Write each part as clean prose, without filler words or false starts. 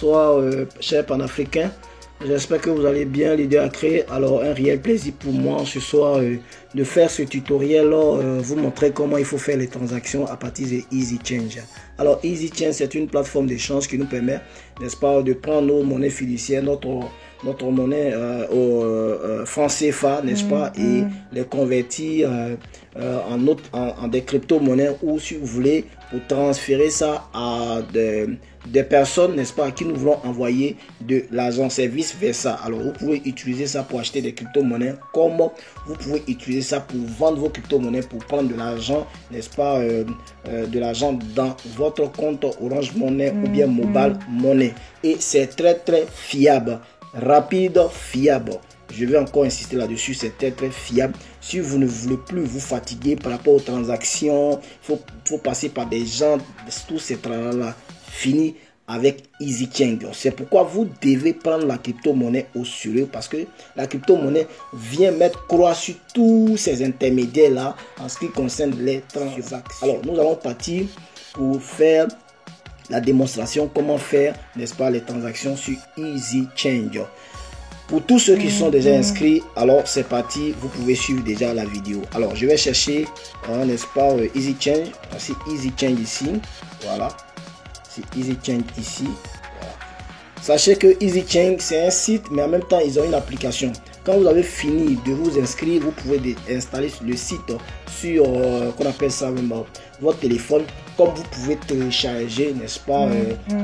bonsoir chers panafricains. J'espère que vous allez bien, l'idée à créer. Alors un réel plaisir pour moi ce soir de faire ce tutoriel, vous montrer comment il faut faire les transactions à partir de EasyChange. Alors EasyChange, c'est une plateforme d'échange qui nous permet, n'est-ce pas, de prendre nos monnaies fiduciaires, notre monnaie au franc CFA, n'est-ce pas, et les convertir en des crypto-monnaies, ou si vous voulez, pour transférer ça à des personnes, n'est-ce pas, à qui nous voulons envoyer de l'argent, service versa. Alors vous pouvez utiliser ça pour acheter des crypto-monnaies, comme vous pouvez utiliser ça pour vendre vos crypto-monnaies, pour prendre de l'argent, n'est-ce pas, de l'argent dans votre compte Orange Money ou bien Mobile Money. Et c'est très fiable, rapide, fiable. Je vais encore insister là-dessus, c'est très fiable. Si vous ne voulez plus vous fatiguer par rapport aux transactions, il faut passer par des gens, tous ces travaux-là, fini avec EasyChange. C'est pourquoi vous devez prendre la crypto-monnaie au sérieux, parce que la crypto-monnaie vient mettre croix sur tous ces intermédiaires-là en ce qui concerne les transactions. Alors, nous allons partir pour faire la démonstration, comment faire, n'est-ce pas, les transactions sur EasyChange. Pour tous ceux qui sont déjà inscrits, alors c'est parti, vous pouvez suivre déjà la vidéo. Alors je vais chercher, n'est-ce pas, EasyChange. C'est EasyChange ici, voilà. C'est EasyChange ici, voilà. Sachez que EasyChange c'est un site, mais en même temps ils ont une application. Quand vous avez fini de vous inscrire, vous pouvez installer le site sur, qu'on appelle ça même, votre téléphone. Comme vous pouvez télécharger, n'est-ce pas,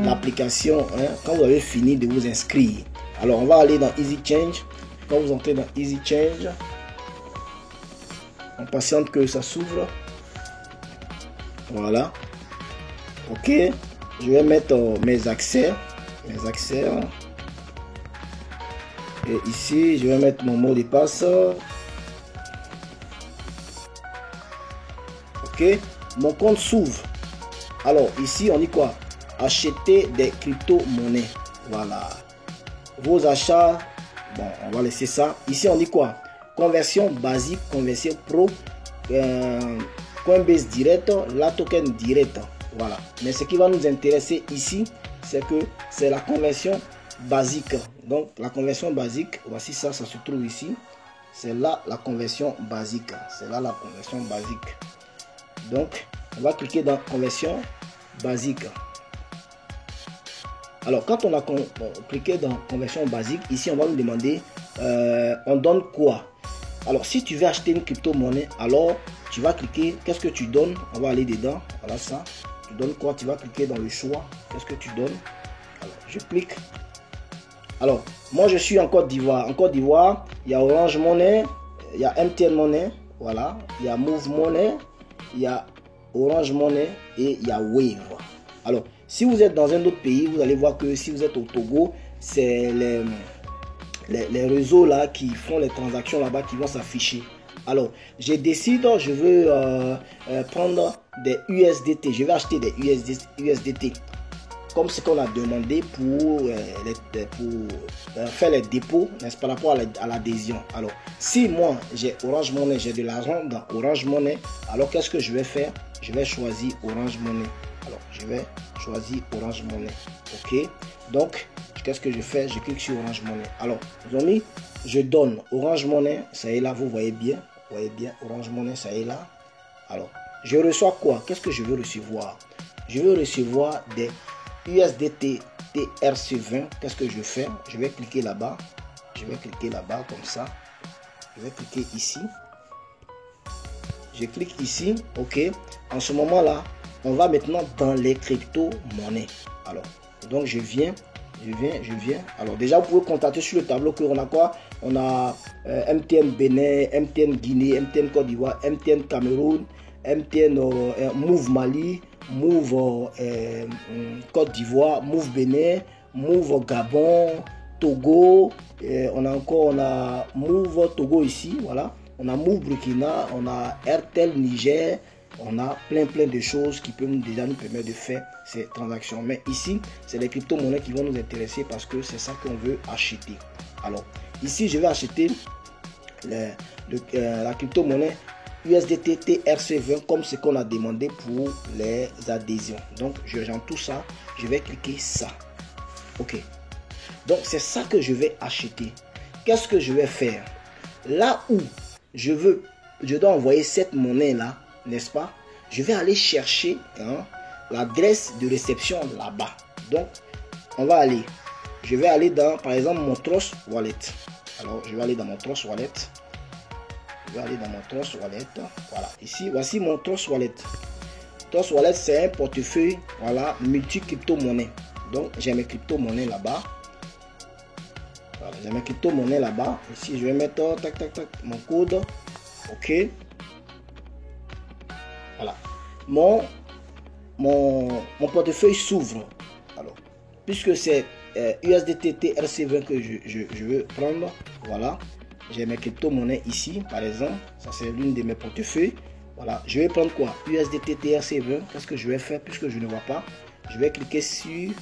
l'application, quand vous avez fini de vous inscrire. Alors on va aller dans EasyChange. Quand vous entrez dans EasyChange, on patiente que ça s'ouvre. Voilà. Ok. Je vais mettre mes accès. Et ici, je vais mettre mon mot de passe. Ok. Mon compte s'ouvre. Alors ici, on dit quoi? Acheter des crypto-monnaies. Voilà. Vos achats, bon, on va laisser ça. Ici, on dit quoi? Conversion basique, conversion pro, Coinbase direct, la token direct. Voilà. Mais ce qui va nous intéresser ici, c'est que c'est la conversion basique. Donc, la conversion basique, voici ça, ça se trouve ici. C'est là la conversion basique. C'est là la conversion basique. Donc, on va cliquer dans conversion basique. Alors, quand on a cliqué dans conversion basique, ici, on va nous demander, on donne quoi? Alors, si tu veux acheter une crypto-monnaie, alors, tu vas cliquer, qu'est-ce que tu donnes? On va aller dedans, voilà ça. Tu donnes quoi? Tu vas cliquer dans le choix. Qu'est-ce que tu donnes? Alors, je clique. Alors, moi, je suis en Côte d'Ivoire. En Côte d'Ivoire, il y a Orange Money, il y a MTN Money, voilà. Il y a Move Money, il y a Orange Money et il y a Wave. Alors, si vous êtes dans un autre pays, vous allez voir que si vous êtes au Togo, c'est les réseaux là qui font les transactions là-bas qui vont s'afficher. Alors, je décide, je veux prendre des USDT. Je vais acheter des USDT comme ce qu'on a demandé pour faire les dépôts, n'est-ce pas, par rapport à l'adhésion. Alors, si moi j'ai Orange Money, j'ai de l'argent dans Orange Money, alors qu'est-ce que je vais faire? Je vais choisir Orange Money. Alors, je vais choisir Orange Money. Ok. Donc, qu'est-ce que je fais? Je clique sur Orange Money. Alors, les amis, je donne Orange Money. Ça est là, vous voyez bien. Vous voyez bien, Orange Money, ça est là. Alors, je reçois quoi? Qu'est-ce que je veux recevoir? Je veux recevoir des USDT TRC20. Qu'est-ce que je fais? Je vais cliquer là-bas. Je vais cliquer là-bas comme ça. Je vais cliquer ici. Je clique ici. Ok. En ce moment-là, on va maintenant dans les crypto-monnaies. Alors, donc je viens. Alors déjà, vous pouvez constater sur le tableau qu'on a quoi? On a MTN Bénin, MTN Guinée, MTN Côte d'Ivoire, MTN Cameroun, MTN Move Mali, Move Côte d'Ivoire, Move Bénin, Move Gabon, Togo. On a Move Togo ici, voilà. On a Move Burkina, on a Airtel Niger. On a plein de choses qui peuvent déjà nous permettre de faire ces transactions. Mais ici, c'est les crypto-monnaies qui vont nous intéresser parce que c'est ça qu'on veut acheter. Alors, ici, je vais acheter la crypto-monnaie USDT TRC20 comme ce qu'on a demandé pour les adhésions. Donc, j'entre tout ça. Je vais cliquer ça. Ok. Donc, c'est ça que je vais acheter. Qu'est-ce que je vais faire? Là où je dois envoyer cette monnaie-là, n'est-ce pas? Je vais aller chercher l'adresse de réception là-bas. Donc, on va aller. Je vais aller dans, par exemple, mon Trust Wallet. Alors, je vais aller dans mon Trust Wallet. Je vais aller dans mon Trust Wallet. Voilà. Ici, voici mon Trust Wallet. Trust Wallet, c'est un portefeuille, voilà, multi-crypto-monnaie. Donc, j'ai mes crypto-monnaies là-bas. Voilà, j'ai mes crypto-monnaies là-bas. Ici, je vais mettre, tac, tac, tac, mon code. OK. Voilà. Mon portefeuille s'ouvre. Alors, puisque c'est USDT TRC20 que je veux prendre, voilà. J'ai mes crypto-monnaies ici, par exemple. Ça, c'est l'une de mes portefeuilles. Voilà. Je vais prendre quoi? USDT TRC20. Qu'est-ce que je vais faire puisque je ne vois pas? Je vais cliquer sur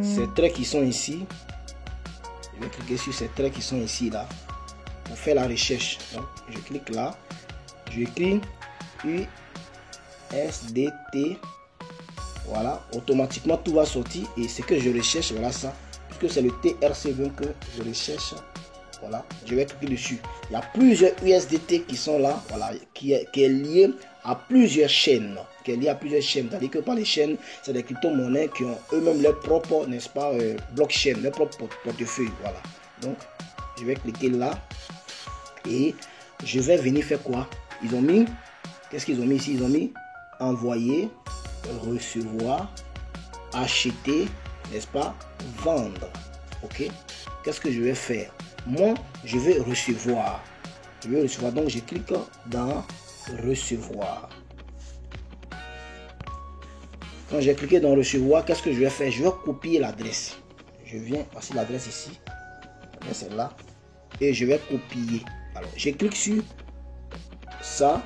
ces traits qui sont ici. Je vais cliquer sur ces traits qui sont ici, là, pour faire la recherche. Donc, je clique là. J'écris USDT. Voilà. Automatiquement, tout va sortir. Et ce que je recherche, voilà ça. Puisque c'est le TRC20 que je recherche. Voilà. Je vais cliquer dessus. Il y a plusieurs USDT qui sont là. Voilà. Qui est lié à plusieurs chaînes. C'est-à-dire que par les chaînes, c'est des crypto-monnaies qui ont eux-mêmes leur propre, n'est-ce pas, blockchain, leur propre portefeuille. Voilà. Donc, je vais cliquer là. Et je vais venir faire quoi? Ils ont mis, qu'est-ce qu'ils ont mis ici? Ils ont mis envoyer, recevoir, acheter, n'est-ce pas, vendre. Ok? Qu'est-ce que je vais faire? Moi, je vais recevoir. Donc je clique dans recevoir. Quand j'ai cliqué dans recevoir, qu'est-ce que je vais faire? Je vais copier l'adresse. Je viens, voici l'adresse ici. Celle-là. Et je vais copier. Alors, je clique sur ça.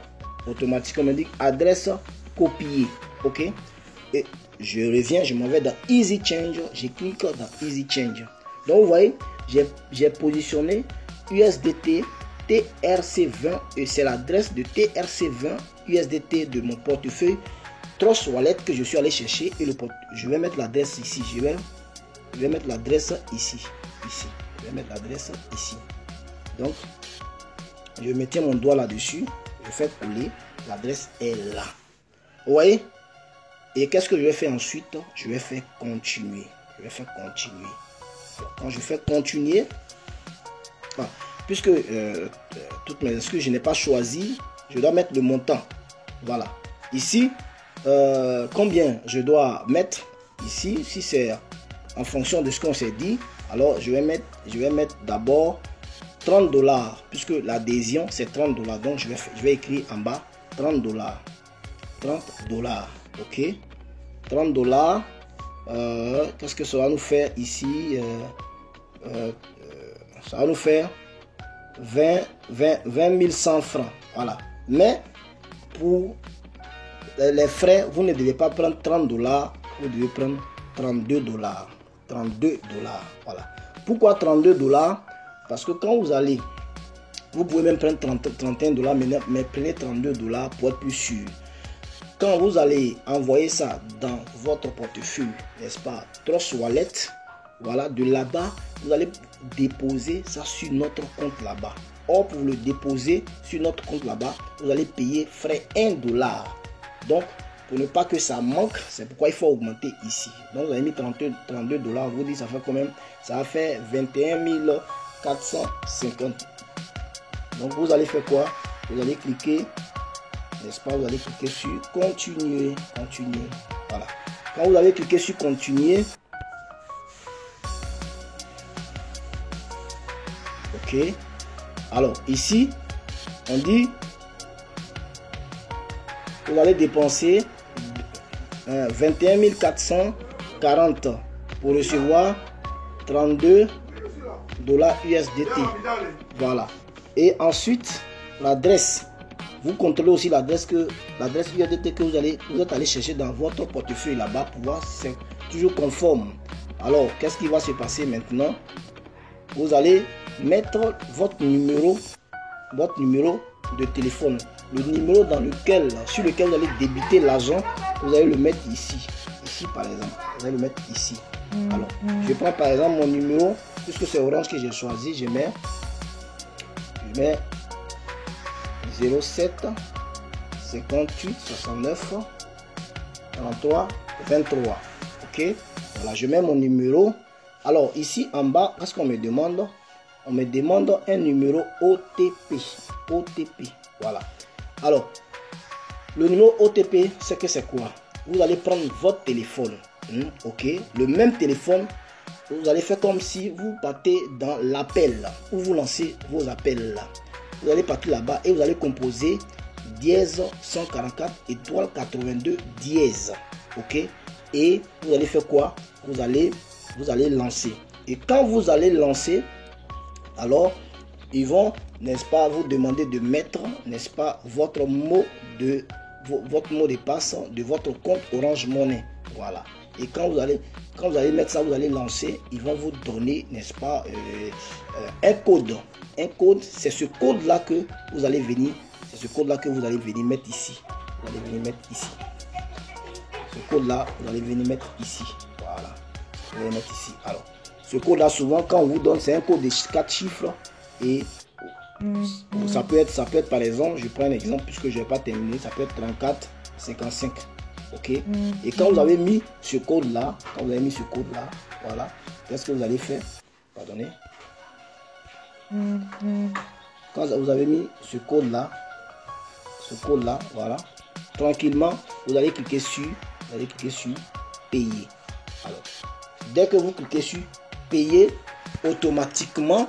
Automatiquement, on dit adresse copier. Ok? Et je reviens, je m'en vais dans Easy Change. Je clique dans Easy Change. Donc, vous voyez, j'ai positionné USDT TRC20 et c'est l'adresse de TRC20 USDT de mon portefeuille Trust Wallet que je suis allé chercher et je vais mettre l'adresse ici. Je vais mettre l'adresse ici. Je vais mettre l'adresse ici. Donc, je mettais mon doigt là-dessus. Je fais coller. L'adresse est là. Vous voyez? Et qu'est-ce que je vais faire ensuite? Je vais faire continuer. Quand je fais continuer, puisque toutes mes excuses, je n'ai pas choisi, je dois mettre le montant. Voilà. Ici, combien je dois mettre ici? Si c'est en fonction de ce qu'on s'est dit, alors je vais mettre d'abord 30 $, puisque l'adhésion c'est 30 $. Donc je vais écrire en bas 30 $. 30 $. Ok. 30 $. Qu'est-ce que ça va nous faire ici? Ça va nous faire 20 100 francs. Voilà. Mais pour les frais, vous ne devez pas prendre 30 $, vous devez prendre 32 $. 32 $. Voilà. Pourquoi 32 $? Parce que quand vous allez, vous pouvez même prendre 31 $, mais prenez 32 $ pour être plus sûr. Quand vous allez envoyer ça dans votre portefeuille, n'est-ce pas, Trust Wallet, voilà, de là-bas, vous allez déposer ça sur notre compte là-bas. Or, pour le déposer sur notre compte là-bas, vous allez payer frais 1 $. Donc, pour ne pas que ça manque, c'est pourquoi il faut augmenter ici. Donc, vous avez mis 32 $, vous dites ça fait quand même, ça va faire 21 450. Donc, vous allez faire quoi? Vous allez cliquer, n'est-ce pas, vous allez cliquer sur continuer. Voilà. Quand vous allez cliquer sur continuer, ok. Alors ici, on dit, vous allez dépenser 21 440 pour recevoir 32 $ USDT. Voilà. Et ensuite, l'adresse. Vous contrôlez aussi l'adresse USDT que vous êtes allé chercher dans votre portefeuille là-bas pour voir si c'est toujours conforme. Alors, qu'est-ce qui va se passer maintenant? Vous allez mettre votre numéro de téléphone. Le numéro sur lequel vous allez débiter l'argent, vous allez le mettre ici. Ici par exemple, vous allez le mettre ici. Alors, je prends par exemple mon numéro, puisque c'est Orange que j'ai choisi, je mets 07 58 69 33 23. Ok, voilà, je mets mon numéro. Alors ici en bas, parce qu'on me demande un numéro OTP. Voilà. Alors, le numéro OTP, c'est quoi? Vous allez prendre votre téléphone. Ok, le même téléphone. Vous allez faire comme si vous partez dans l'appel, où vous lancez vos appels là. Vous allez partir là-bas et vous allez composer dièse 144 étoile 82 dièse. Ok, et vous allez faire quoi? Vous allez lancer. Et quand vous allez lancer, alors ils vont, n'est-ce pas, vous demander de mettre, n'est-ce pas, votre mot de passe de votre compte Orange Money. Voilà. Et quand vous allez mettre ça, vous allez lancer, ils vont vous donner, n'est-ce pas, un code. Un code, c'est ce code-là que vous allez venir, mettre ici. Vous allez venir mettre ici. Ce code-là, vous allez venir mettre ici. Voilà. Vous allez mettre ici. Alors, ce code-là, souvent, quand on vous donne, c'est un code de 4 chiffres. Et ça peut être, par exemple, je prends un exemple, puisque je n'ai pas terminé, ça peut être 34, 55. Ok, et quand vous avez mis ce code là, voilà, qu'est-ce que vous allez faire? Pardonnez. Quand vous avez mis ce code là, voilà, tranquillement, vous allez cliquer sur payer. Alors, dès que vous cliquez sur payer, automatiquement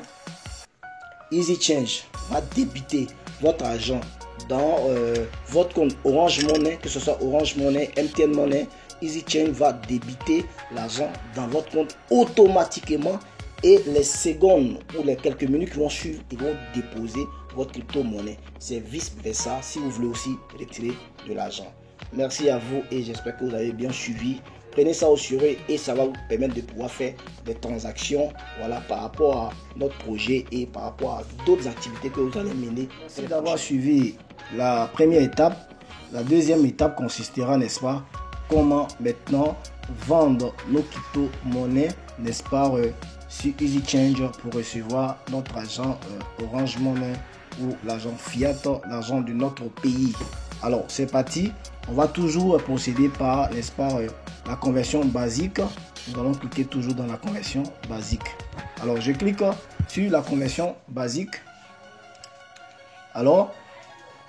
Easy Change va débiter votre argent dans votre compte Orange Money, que ce soit Orange Money, MTN Money. Easy Change va débiter l'argent dans votre compte automatiquement, et les secondes ou les quelques minutes qui vont suivre, ils vont déposer votre crypto-monnaie. C'est vice versa si vous voulez aussi retirer de l'argent. Merci à vous et j'espère que vous avez bien suivi. Prenez ça au sérieux et ça va vous permettre de pouvoir faire des transactions, voilà, par rapport à notre projet et par rapport à d'autres activités que vous allez mener. Merci d'avoir suivi la première étape. La deuxième étape consistera, n'est-ce pas, comment maintenant vendre nos crypto-monnaies, n'est-ce pas, sur Easy Change pour recevoir notre argent Orange Money ou l'argent fiat, l'argent de notre pays. Alors c'est parti, on va toujours procéder par, n'est-ce pas, la conversion basique. Nous allons cliquer toujours dans la conversion basique. Alors je clique sur la conversion basique. Alors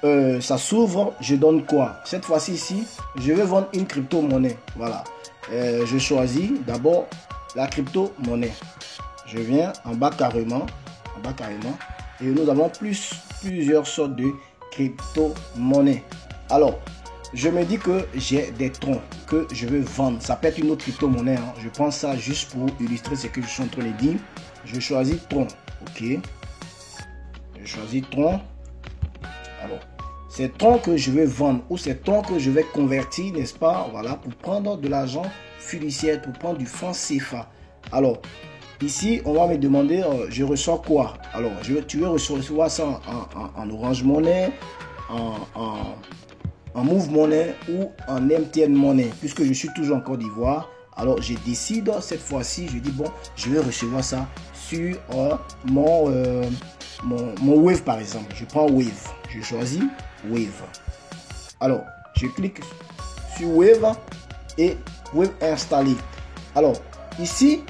ça s'ouvre, je donne quoi? Cette fois-ci ici, je vais vendre une crypto-monnaie. Voilà, je choisis d'abord la crypto-monnaie. Je viens en bas carrément, et nous avons plusieurs sortes de crypto-monnaie. Alors, je me dis que j'ai des troncs que je veux vendre. Ça peut être une autre crypto-monnaie. Hein. Je prends ça juste pour illustrer ce que je suis en train de dire. Je choisis tronc. Ok. Je choisis tronc. Alors, c'est tronc que je vais vendre ou c'est tronc que je vais convertir, n'est-ce pas? Voilà, pour prendre de l'argent fiduciaire, pour prendre du franc CFA. Alors, ici, on va me demander, je reçois quoi? Alors, tu veux recevoir ça en Orange Money, en Move Money ou en MTN Money, puisque je suis toujours en Côte d'Ivoire. Alors, je décide cette fois-ci, je dis, bon, je vais recevoir ça sur mon Wave, par exemple. Je prends Wave, je choisis Wave. Alors, je clique sur Wave et Wave installé. Alors, ici,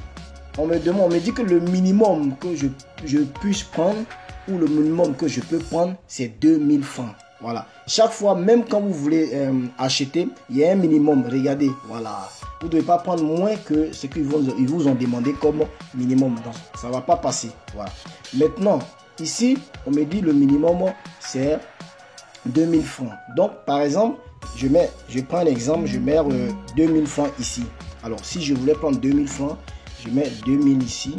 on me dit que le minimum que je puisse prendre ou le minimum que je peux prendre, c'est 2000 francs. Voilà. Chaque fois, même quand vous voulez acheter, il y a un minimum. Regardez, voilà. Vous ne devez pas prendre moins que ce qu'ils vous ont demandé comme minimum. Donc, ça ne va pas passer. Voilà. Maintenant, ici, on me dit le minimum, c'est 2000 francs. Donc, par exemple, je prends un exemple, je mets 2000 francs ici. Alors, si je voulais prendre 2000 francs, je mets 2000 ici.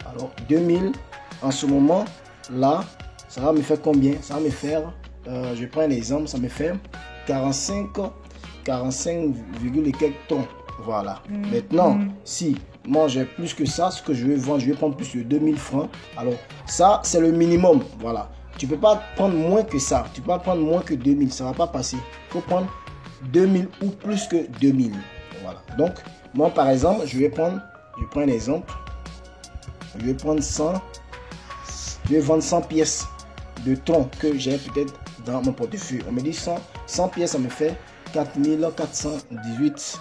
Alors, 2000, en ce moment, là, ça va me faire combien? Ça va me faire, je prends un exemple, ça me fait 45 quelques tons. Voilà. Maintenant, si moi j'ai plus que ça, ce que je vais vendre, je vais prendre plus de 2000 francs. Alors, ça, c'est le minimum. Voilà. Tu ne peux pas prendre moins que ça. Tu ne peux pas prendre moins que 2000. Ça ne va pas passer. Il faut prendre 2000 ou plus que 2000. Voilà. Donc, moi, par exemple, je vais prendre je prends un exemple. Je vais prendre 100. Je vais vendre 100 pièces de thon que j'ai peut-être dans mon portefeuille. On me dit 100 pièces, ça me fait 4418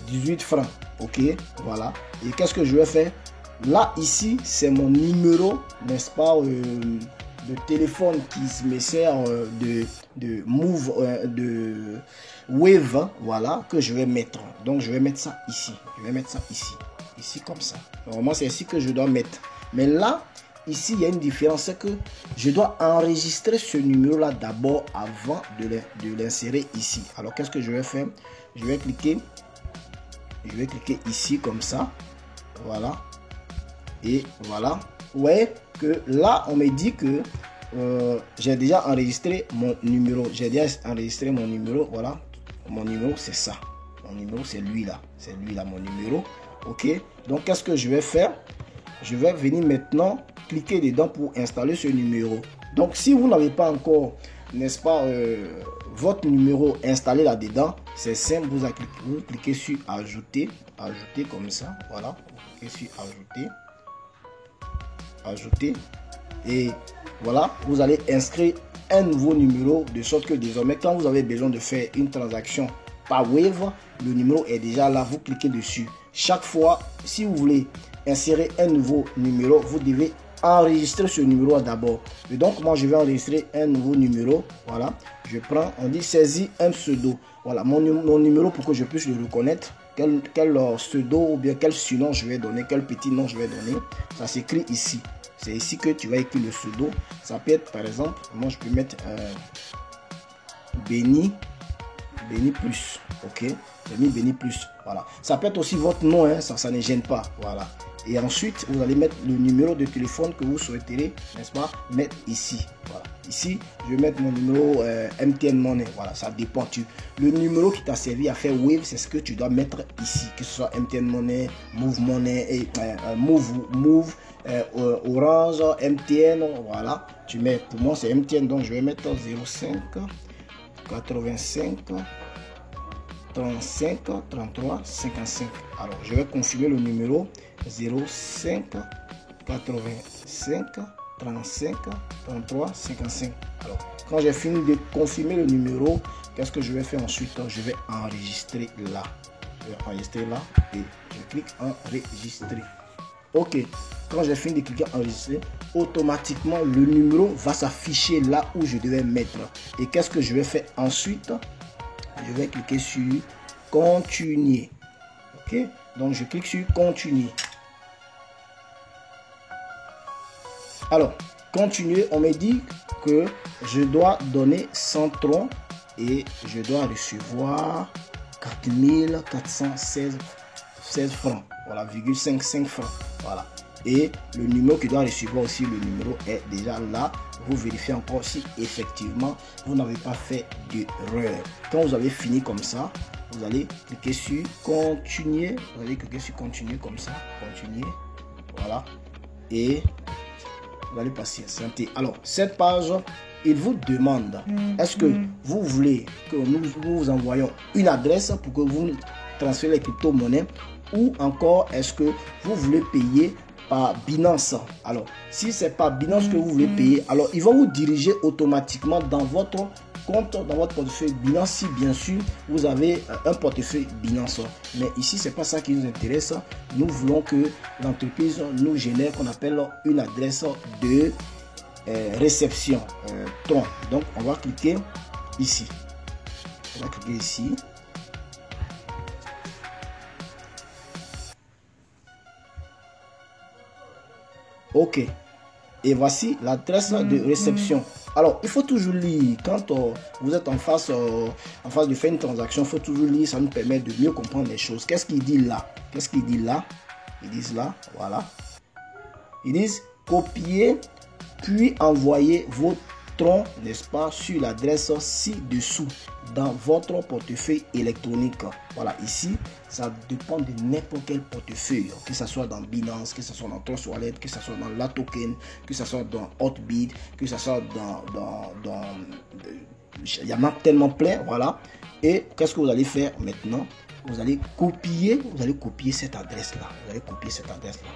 18 francs. Ok, voilà. Et qu'est-ce que je vais faire? Là, ici, c'est mon numéro, n'est-ce pas, de téléphone qui me sert de Move, de Wave, hein, voilà, que je vais mettre. Donc, je vais mettre ça ici. Je vais mettre ça ici. Ici, comme ça. Normalement, c'est ici que je dois mettre. Mais là, ici, il y a une différence, c'est que je dois enregistrer ce numéro-là d'abord avant de l'insérer ici. Alors, qu'est-ce que je vais faire? Je vais cliquer ici, comme ça. Voilà. Et voilà. Vous voyez que là, on me dit que j'ai déjà enregistré mon numéro. J'ai déjà enregistré mon numéro. Voilà. Mon numéro, c'est ça. Mon numéro, c'est lui là. C'est lui là, mon numéro. Ok. Donc, qu'est-ce que je vais faire? Je vais venir maintenant cliquer dedans pour installer ce numéro. Donc, si vous n'avez pas encore, n'est-ce pas, votre numéro installé là-dedans, c'est simple. Vous cliquez sur ajouter. Ajouter comme ça. Voilà. Vous cliquez sur ajouter. Ajouter. Et voilà. Vous allez inscrire un nouveau numéro de sorte que désormais, quand vous avez besoin de faire une transaction par Wave, le numéro est déjà là. Vous cliquez dessus. Chaque fois, si vous voulez insérer un nouveau numéro, vous devez enregistrer ce numéro d'abord. Et donc, moi, je vais enregistrer un nouveau numéro. Voilà. Je prends, on dit saisis un pseudo. Voilà, mon numéro pour que je puisse le reconnaître. Quel pseudo ou bien quel surnom je vais donner, quel petit nom je vais donner. Ça s'écrit ici. C'est ici que tu vas écrire le pseudo. Ça peut être, par exemple, moi, je peux mettre Béni plus. Ok. Béni plus. Voilà. Ça peut être aussi votre nom, hein, ça ne gêne pas. Voilà. Et ensuite, vous allez mettre le numéro de téléphone que vous souhaiterez, n'est-ce pas, mettre ici. Voilà. Ici, je vais mettre mon numéro MTN Money. Voilà, ça dépend. Le numéro qui t'a servi à faire Wave, c'est ce que tu dois mettre ici. Que ce soit MTN Money, Move Money, et, Move, Orange, MTN. Voilà. Tu mets, pour moi, c'est MTN. Donc, je vais mettre 05 85 35 33 55. Alors, je vais confirmer le numéro 05 85 35 33 55. Alors, quand j'ai fini de confirmer le numéro, qu'est-ce que je vais faire ensuite? Je vais enregistrer là. Je vais enregistrer là et je clique enregistrer. Ok. Quand j'ai fini de cliquer enregistrer, automatiquement le numéro va s'afficher là où je devais mettre. Et qu'est-ce que je vais faire ensuite? Je vais cliquer sur continuer. Ok, donc je clique sur continuer. Alors, continuer, on me dit que je dois donner 100 troncs et je dois recevoir 4416 francs. Voilà, 55 francs. Voilà. Et le numéro qui doit recevoir aussi, le numéro est déjà là. Vous vérifiez encore si effectivement vous n'avez pas fait d'erreur. Quand vous avez fini comme ça, vous allez cliquer sur continuer. Vous allez cliquer sur continuer comme ça. Continuer. Voilà. Et vous allez patienter. Alors, cette page, il vous demande est-ce que vous voulez que nous vous envoyions une adresse pour que vous transférez les crypto-monnaies ou encore est-ce que vous voulez payer par Binance. Alors, si c'est par Binance que vous voulez payer, alors ils vont vous diriger automatiquement dans votre compte, dans votre portefeuille Binance, si bien sûr vous avez un portefeuille Binance. Mais ici, c'est pas ça qui nous intéresse. Nous voulons que l'entreprise nous génère qu'on appelle une adresse de réception ton. Donc, on va cliquer ici. On va cliquer ici. Ok. Et voici l'adresse de réception. Alors, il faut toujours lire. Quand vous êtes en phase de faire une transaction, il faut toujours lire. Ça nous permet de mieux comprendre les choses. Qu'est-ce qu'il dit là? Qu'est-ce qu'il dit là? Ils disent là, voilà. Ils disent copier puis envoyer vos troncs, n'est-ce pas, sur l'adresse ci-dessous dans votre portefeuille électronique. Voilà, ici, ça dépend de n'importe quel portefeuille, que ce soit dans Binance, que ce soit dans Trust Wallet, que ce soit dans la token, que ce soit dans Hotbit, que ce soit il y en a tellement plein, voilà. Et qu'est-ce que vous allez faire maintenant? Vous allez copier cette adresse-là. Vous allez copier cette adresse-là.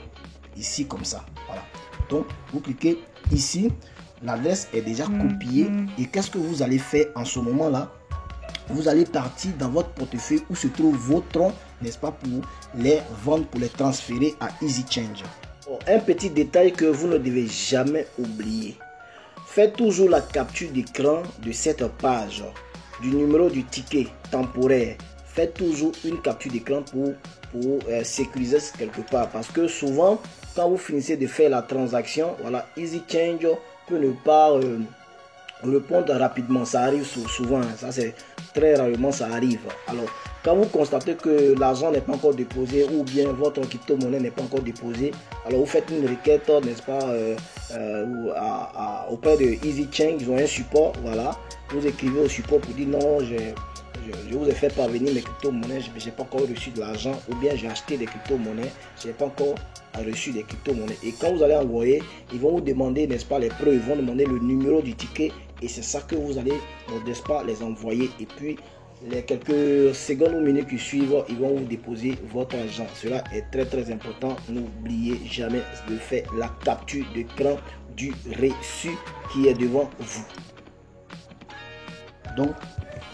Ici, comme ça. Voilà. Donc, vous cliquez ici. L'adresse est déjà copiée. Et qu'est-ce que vous allez faire en ce moment-là? Vous allez partir dans votre portefeuille où se trouvent vos troncs, n'est-ce pas, pour les vendre, pour les transférer à EasyChange. Bon, un petit détail que vous ne devez jamais oublier. Faites toujours la capture d'écran de cette page, du numéro du ticket temporaire. Faites toujours une capture d'écran pour sécuriser quelque part. Parce que souvent, quand vous finissez de faire la transaction, voilà, EasyChange peut ne pas répondre rapidement. Ça arrive souvent, ça c'est très rarement ça arrive. Alors, quand vous constatez que l'argent n'est pas encore déposé ou bien votre crypto-monnaie n'est pas encore déposée, alors vous faites une requête, n'est-ce pas, auprès de EasyChange. Ils ont un support, voilà. Vous écrivez au support pour dire non, je vous ai fait parvenir mes crypto-monnaies, je n'ai pas encore reçu de l'argent, ou bien j'ai acheté des crypto-monnaies, je n'ai pas encore reçu des crypto-monnaies. Et quand vous allez envoyer, ils vont vous demander, n'est-ce pas, les preuves, ils vont demander le numéro du ticket, et c'est ça que vous allez, n'est-ce pas, les envoyer. Et puis, les quelques secondes ou minutes qui suivent, ils vont vous déposer votre argent. Cela est très très important. N'oubliez jamais de faire la capture d'écran du reçu qui est devant vous. Donc,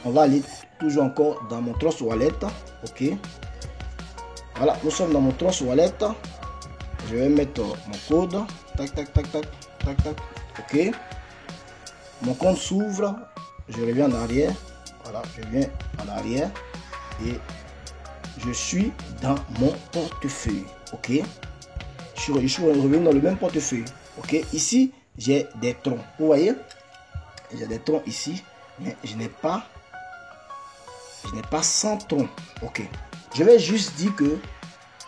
on va aller toujours encore dans mon Trust Wallet. Ok. Voilà, nous sommes dans mon Trust Wallet. Je vais mettre mon code. Tac, tac, tac, tac, tac, tac. Ok. Mon compte s'ouvre. Je reviens en arrière. Voilà, je viens en arrière. Et je suis dans mon portefeuille. Ok. Je suis revenu dans le même portefeuille. Ok. Ici, j'ai des troncs. Vous voyez? J'ai des troncs ici. Mais je n'ai pas 100 troncs. Ok. Je vais juste dire que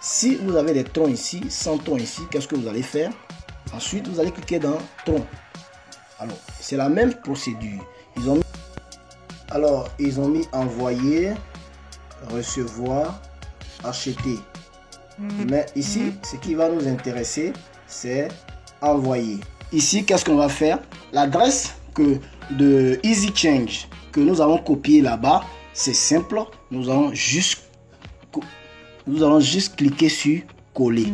si vous avez des troncs ici, 100 troncs ici, qu'est-ce que vous allez faire? Ensuite, vous allez cliquer dans troncs. Alors, c'est la même procédure. Ils ont mis envoyer, recevoir, acheter. Mais ici, ce qui va nous intéresser, c'est envoyer. Ici, qu'est-ce qu'on va faire? L'adresse de EasyChange que nous allons copier là-bas, c'est simple. Nous allons juste cliquer sur coller.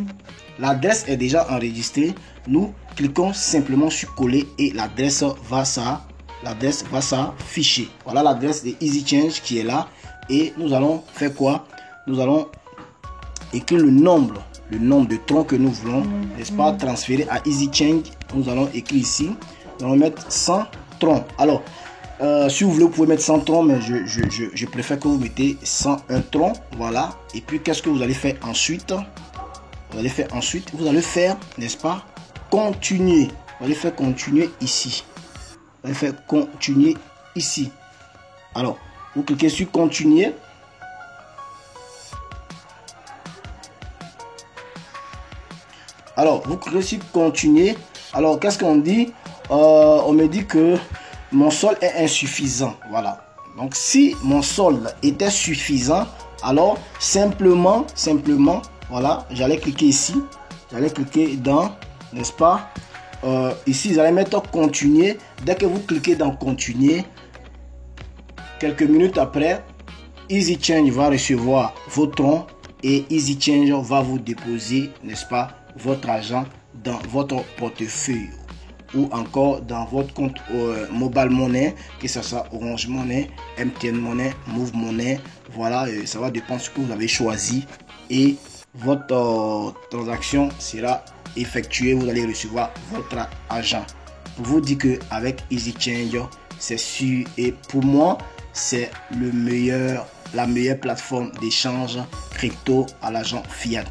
L'adresse est déjà enregistrée. Nous cliquons simplement sur coller et l'adresse va s'afficher. Voilà l'adresse de EasyChange qui est là. Et nous allons faire quoi? Nous allons écrire le nombre de troncs que nous voulons, n'est-ce pas, transférer à EasyChange. Nous allons écrire ici. Nous allons mettre 100 troncs. Alors, si vous voulez, vous pouvez mettre 100 troncs, mais je préfère que vous mettez 101 troncs. Voilà. Et puis, qu'est-ce que vous allez faire ensuite? Vous allez faire, n'est-ce pas, continuer. Vous allez faire continuer ici. Vous allez faire continuer ici. Alors, vous cliquez sur continuer. Alors, vous cliquez sur continuer. Alors, qu'est-ce qu'on dit? On me dit que mon solde est insuffisant. Voilà. Donc, si mon solde était suffisant, alors simplement, voilà, j'allais cliquer ici. J'allais cliquer dans, n'est-ce pas? Ici, vous allez mettre continuer. Dès que vous cliquez dans continuer, quelques minutes après, EasyChange va recevoir vos troncs et EasyChange va vous déposer, n'est-ce pas, votre argent dans votre portefeuille ou encore dans votre compte Mobile Money, que ce soit Orange Money, MTN Money, Move Money. Voilà, ça va dépendre de ce que vous avez choisi et votre transaction sera effectuée. Vous allez recevoir votre argent. Pour vous dire que avec EasyChange, c'est sûr, et pour moi, c'est la meilleure plateforme d'échange crypto à l'argent fiat.